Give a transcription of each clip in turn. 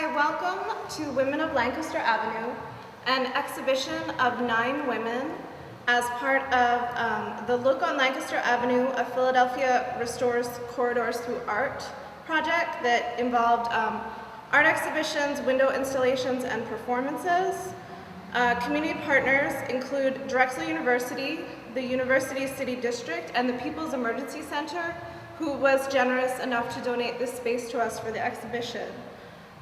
Hi, welcome to Women of Lancaster Avenue, an exhibition of 9 women as part of the Look on Lancaster Avenue, a Philadelphia Restores Corridors Through Art project that involved art exhibitions, window installations, and performances. Community partners include Drexel University, the University City District, and the People's Emergency Center, who was generous enough to donate this space to us for the exhibition.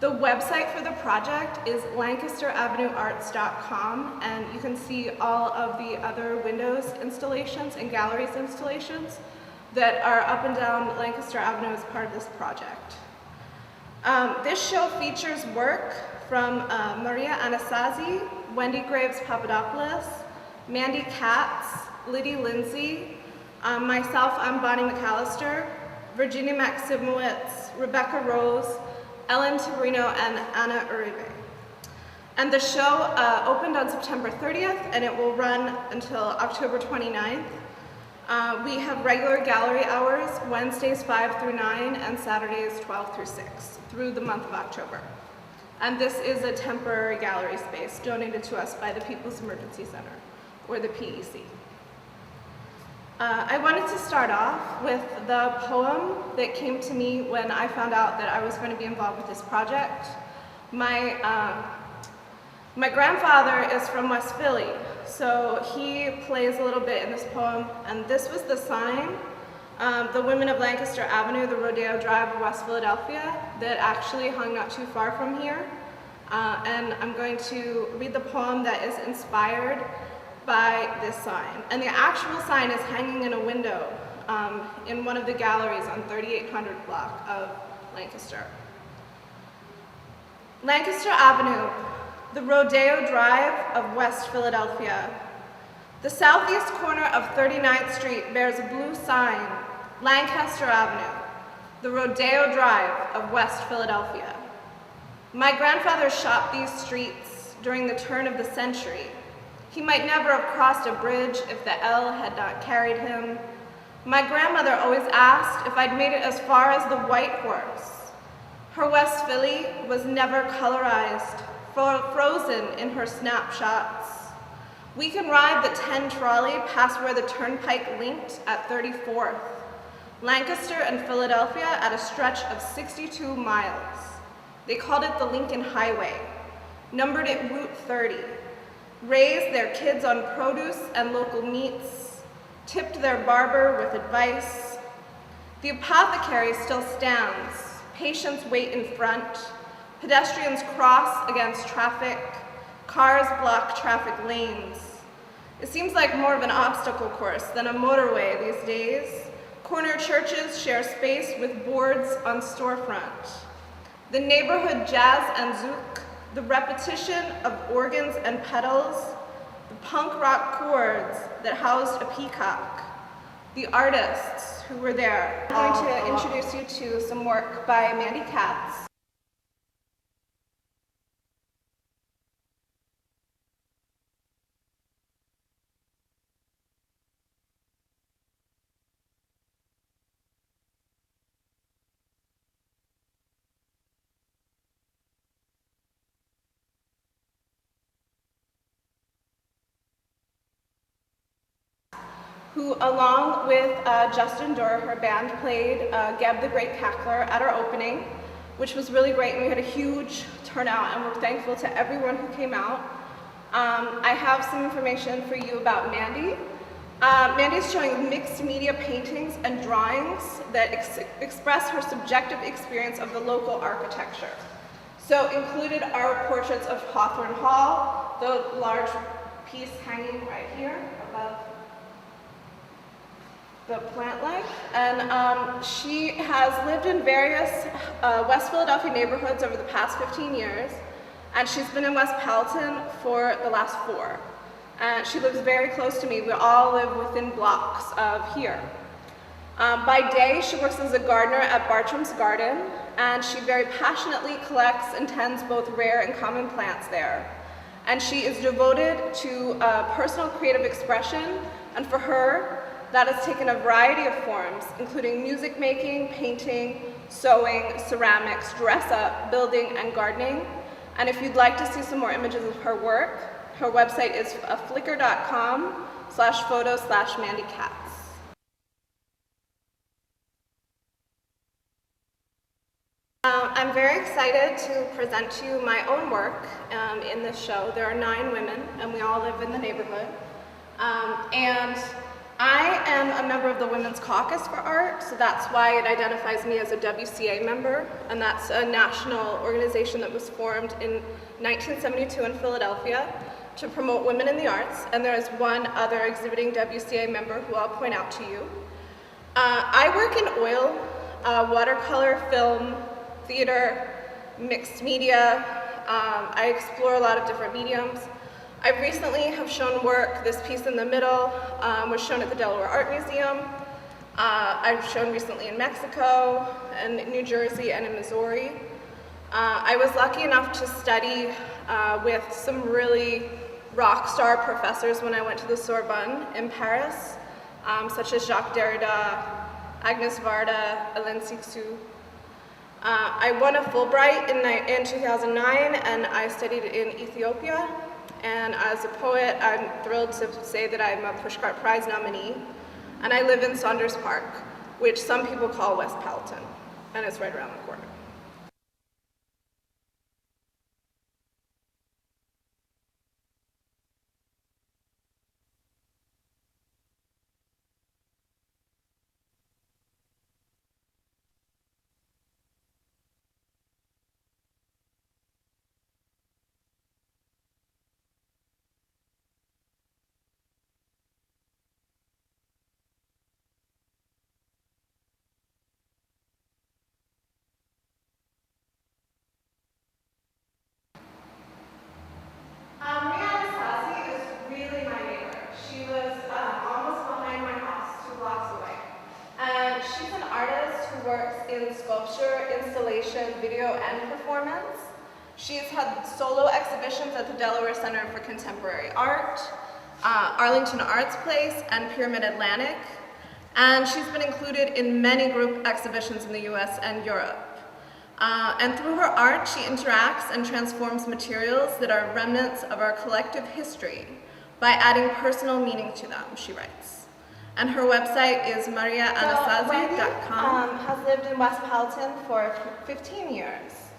The website for the project is lancasteravenuearts.com, and you can see all of the other windows installations and galleries installations that are up and down Lancaster Avenue as part of this project. This show features work from Maria Anasazi, Wendy Graves Papadopoulos, Mandy Katz, Liddy Lindsay, myself, I'm Bonnie McAllister, Virginia Maximowitz, Rebecca Rose, Ellen Tiberino, and Anna Uribe. And the show opened on September 30th, and it will run until October 29th. We have regular gallery hours, Wednesdays 5 through 9, and Saturdays 12 through 6, through the month of October. And this is a temporary gallery space donated to us by the People's Emergency Center, or the PEC. I wanted to start off with the poem that came to me when I found out that I was going to be involved with this project. My grandfather is from West Philly, so he plays a little bit in this poem, and this was the sign, the Women of Lancaster Avenue, the Rodeo Drive of West Philadelphia, that actually hung not too far from here. And I'm going to read the poem that is inspired by this sign. And the actual sign is hanging in a window in one of the galleries on 3800 block of Lancaster. Lancaster Avenue, the Rodeo Drive of West Philadelphia. The southeast corner of 39th Street bears a blue sign, Lancaster Avenue, the Rodeo Drive of West Philadelphia. My grandfather shot these streets during the turn of the century. He might never have crossed a bridge if the L had not carried him. My grandmother always asked if I'd made it as far as the White Horse. Her West Philly was never colorized, frozen in her snapshots. We can ride the 10 trolley past where the turnpike linked at 34th. Lancaster and Philadelphia at a stretch of 62 miles. They called it the Lincoln Highway, numbered it Route 30. Raised their kids on produce and local meats, tipped their barber with advice. The apothecary still stands, patients wait in front, pedestrians cross against traffic, cars block traffic lanes. It seems like more of an obstacle course than a motorway these days. Corner churches share space with boards on storefront. The neighborhood jazz and zouk, the repetition of organs and pedals, the punk rock chords that housed a peacock, the artists who were there. I'm going to introduce you to some work by Mandy Katz. Who, along with Justin Durr, her band, played Geb the Great Cackler at our opening, which was really great, and we had a huge turnout, and we're thankful to everyone who came out. I have some information for you about Mandy. Mandy is showing mixed media paintings and drawings that express her subjective experience of the local architecture. So included are portraits of Hawthorne Hall, the large piece hanging right here above the plant life, and she has lived in various West Philadelphia neighborhoods over the past 15 years, and she's been in West Palatine for the last 4. And she lives very close to me. We all live within blocks of here. By day, she works as a gardener at Bartram's Garden, and she very passionately collects and tends both rare and common plants there. And she is devoted to personal creative expression, and for her, that has taken a variety of forms, including music making, painting, sewing, ceramics, dress up, building, and gardening. And if you'd like to see some more images of her work, her website is flickr.com/photo/MandyKatz. I'm very excited to present to you my own work in this show. There are 9 women, and we all live in the neighborhood. And I am a member of the Women's Caucus for Art, so that's why it identifies me as a WCA member, and that's a national organization that was formed in 1972 in Philadelphia to promote women in the arts, and there is one other exhibiting WCA member who I'll point out to you. I work in oil, watercolor, film, theater, mixed media. I explore a lot of different mediums. I recently have shown work. This piece in the middle was shown at the Delaware Art Museum. I've shown recently in Mexico, and New Jersey, and in Missouri. I was lucky enough to study with some really rock star professors when I went to the Sorbonne in Paris, such as Jacques Derrida, Agnes Varda, Hélène Cixous. I won a Fulbright in 2009, and I studied in Ethiopia. And as a poet, I'm thrilled to say that I'm a Pushcart Prize nominee. And I live in Saunders Park, which some people call West Palatine, and it's right around the corner. Maria Anastasi is really my neighbor. She lives almost behind my house, 2 blocks away. And she's an artist who works in sculpture, installation, video, and performance. She's had solo exhibitions at the Delaware Center for Contemporary Art, Arlington Arts Place, and Pyramid Atlantic. And she's been included in many group exhibitions in the US and Europe. And through her art, she interacts and transforms materials that are remnants of our collective history by adding personal meaning to them, she writes. And her website is mariaanastasi.com. Wendy has lived in West Palatine for 15 years.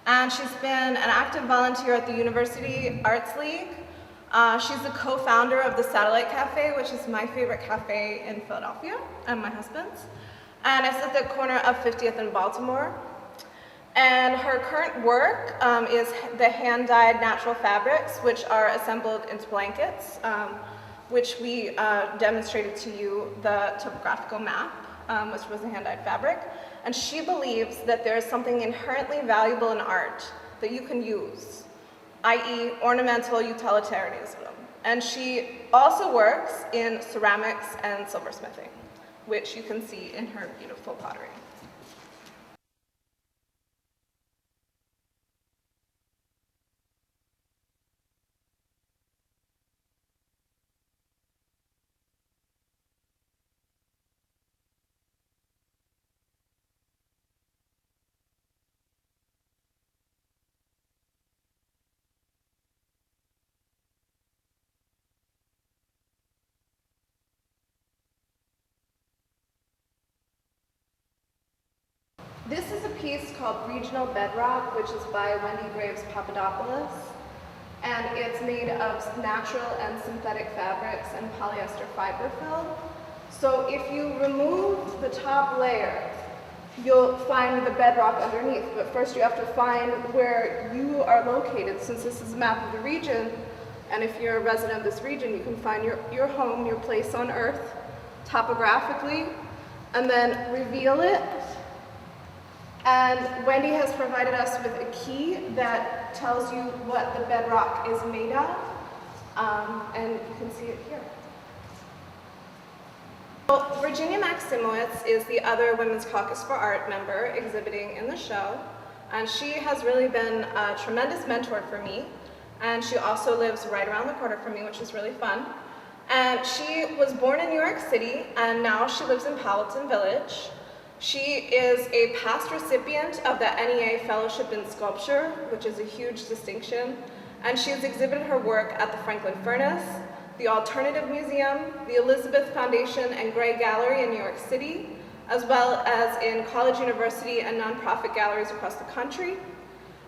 And she's been an active volunteer at the University Arts League. She's the co-founder of the Satellite Cafe, which is my favorite cafe in Philadelphia, and my husband's. And it's at the corner of 50th and Baltimore. And her current work is the hand-dyed natural fabrics, which are assembled into blankets, which we demonstrated to you the topographical map, which was a hand-dyed fabric. And she believes that there is something inherently valuable in art that you can use, i.e. ornamental utilitarianism. And she also works in ceramics and silversmithing, which you can see in her beautiful pottery. This is a piece called Regional Bedrock, which is by Wendy Graves Papadopoulos. And it's made of natural and synthetic fabrics and polyester fiber fill. So if you remove the top layer, you'll find the bedrock underneath. But first you have to find where you are located, since this is a map of the region. And if you're a resident of this region, you can find your home, your place on Earth, topographically, and then reveal it. And Wendy has provided us with a key that tells you what the bedrock is made of, and you can see it here. Well, Virginia Maximowitz is the other Women's Caucus for Art member exhibiting in the show, and she has really been a tremendous mentor for me, and she also lives right around the corner from me, which is really fun. And she was born in New York City, and now she lives in Powelton Village. She is a past recipient of the NEA Fellowship in Sculpture, which is a huge distinction, and she has exhibited her work at the Franklin Furnace, the Alternative Museum, the Elizabeth Foundation and Gray Gallery in New York City, as well as in college, university, and nonprofit galleries across the country.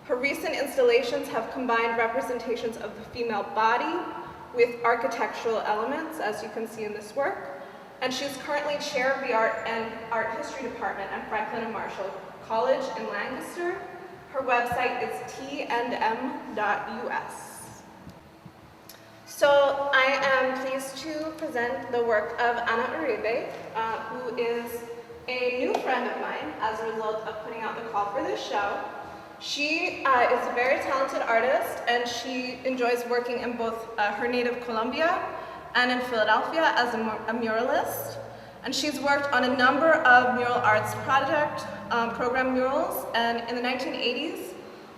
Her recent installations have combined representations of the female body with architectural elements, as you can see in this work. And she's currently chair of the Art and Art History Department at Franklin and Marshall College in Lancaster. Her website is tndm.us. So I am pleased to present the work of Ana Uribe, who is a new friend of mine as a result of putting out the call for this show. She is a very talented artist, and she enjoys working in both her native Colombia and in Philadelphia as a muralist. And she's worked on a number of mural arts program murals, and in the 1980s,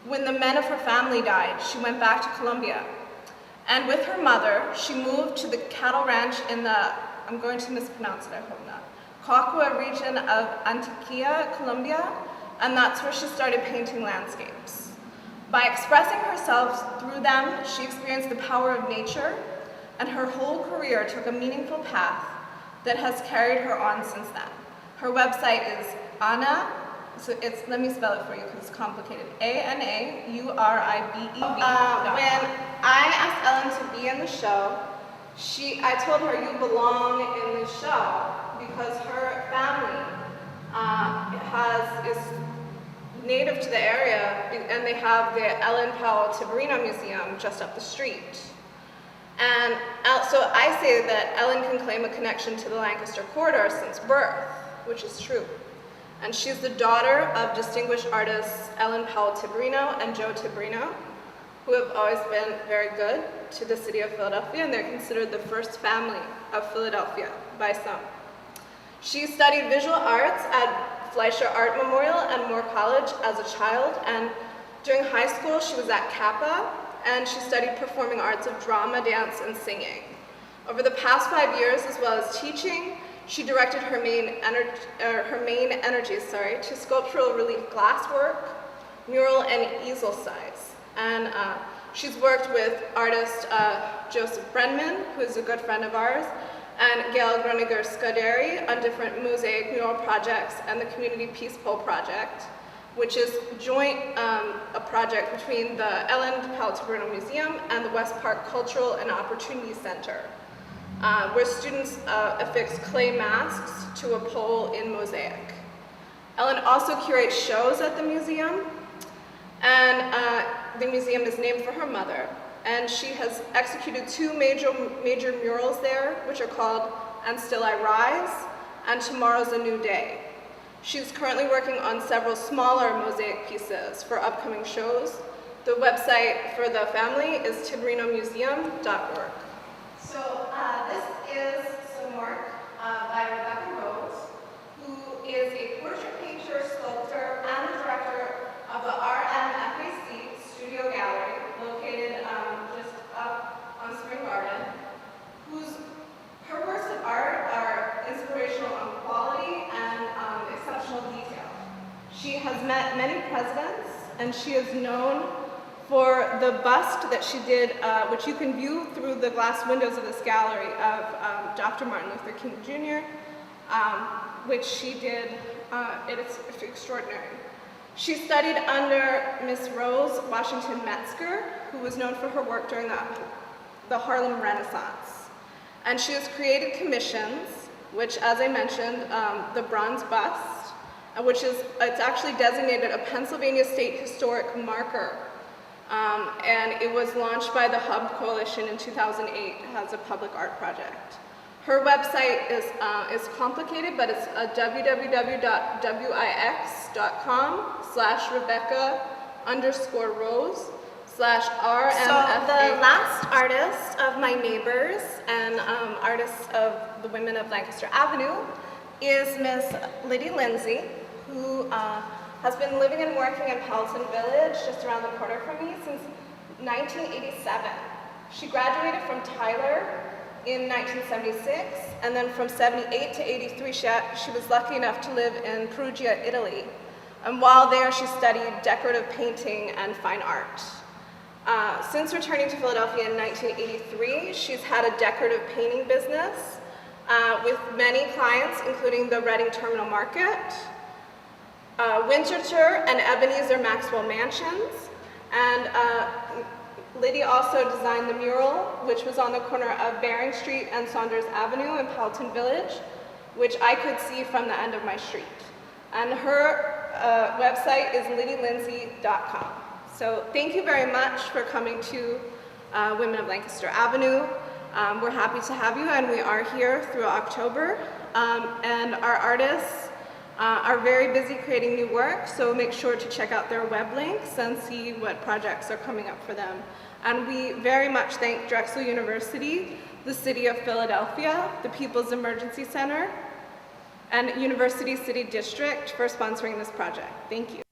when the men of her family died, she went back to Colombia. And with her mother, she moved to the cattle ranch in the, I'm going to mispronounce it, I hope not, Cauca region of Antioquia, Colombia, and that's where she started painting landscapes. By expressing herself through them, she experienced the power of nature, and her whole career took a meaningful path that has carried her on since then. Her website is Ana, so it's, let me spell it for you because it's complicated, ANAURIBEV. When I asked Ellen to be in the show, I told her you belong in this show because her family is native to the area, and they have the Ellen Powell Tiberino Museum just up the street. And so I say that Ellen can claim a connection to the Lancaster corridor since birth, which is true. And she's the daughter of distinguished artists Ellen Powell Tiberino and Joe Tiberino, who have always been very good to the city of Philadelphia, and they're considered the first family of Philadelphia by some. She studied visual arts at Fleischer Art Memorial and Moore College as a child, and during high school she was at Kappa, and she studied performing arts of drama, dance, and singing. Over the past 5 years, as well as teaching, she directed her main energies to sculptural relief glasswork, mural, and easel size. And she's worked with artist Joseph Brenman, who is a good friend of ours, and Gail Groniger-Scuderi on different mosaic mural projects and the Community Peace Pole project, which is a project between the Ellen Powell Tiberino Museum and the West Park Cultural and Opportunity Center, where students affix clay masks to a pole in mosaic. Ellen also curates shows at the museum, and the museum is named for her mother. And she has executed 2 major murals there, which are called And Still I Rise and Tomorrow's a New Day. She's currently working on several smaller mosaic pieces for upcoming shows. The website for the family is tiberinomuseum.org. So this is some work by Rebecca Rose, who is a portrait painter, sculptor, and the director of the RMFAC Studio Gallery, located just up on Spring Garden, her works of art are inspirational on quality and exceptional detail. She has met many presidents, and she is known for the bust that she did, which you can view through the glass windows of this gallery, of Dr. Martin Luther King Jr., which she did. It's extraordinary. She studied under Miss Rose Washington Metzger, who was known for her work during the Harlem Renaissance. And she has created commissions, which, as I mentioned, the bronze bust, it's actually designated a Pennsylvania State Historic Marker. And it was launched by the Hub Coalition in 2008 as a public art project. Her website is complicated, but it's www.wix.com/Rebecca_Rose/RMFA. So the last artist of my neighbors and artists of the women of Lancaster Avenue is Miss Liddy Lindsay, who has been living and working in Powelton Village, just around the corner from me, since 1987. She graduated from Tyler in 1976, and then from 78 to 83, she was lucky enough to live in Perugia, Italy. And while there, she studied decorative painting and fine art. Since returning to Philadelphia in 1983, she's had a decorative painting business with many clients, including the Reading Terminal Market, Winterthur and Ebenezer Maxwell Mansions, and Liddy also designed the mural, which was on the corner of Baring Street and Saunders Avenue in Powelton Village, which I could see from the end of my street. And her website is liddylindsay.com. So thank you very much for coming to Women of Lancaster Avenue. We're happy to have you, and we are here through October. And our artists are very busy creating new work, so make sure to check out their web links and see what projects are coming up for them. And we very much thank Drexel University, the City of Philadelphia, the People's Emergency Center, and University City District for sponsoring this project. Thank you.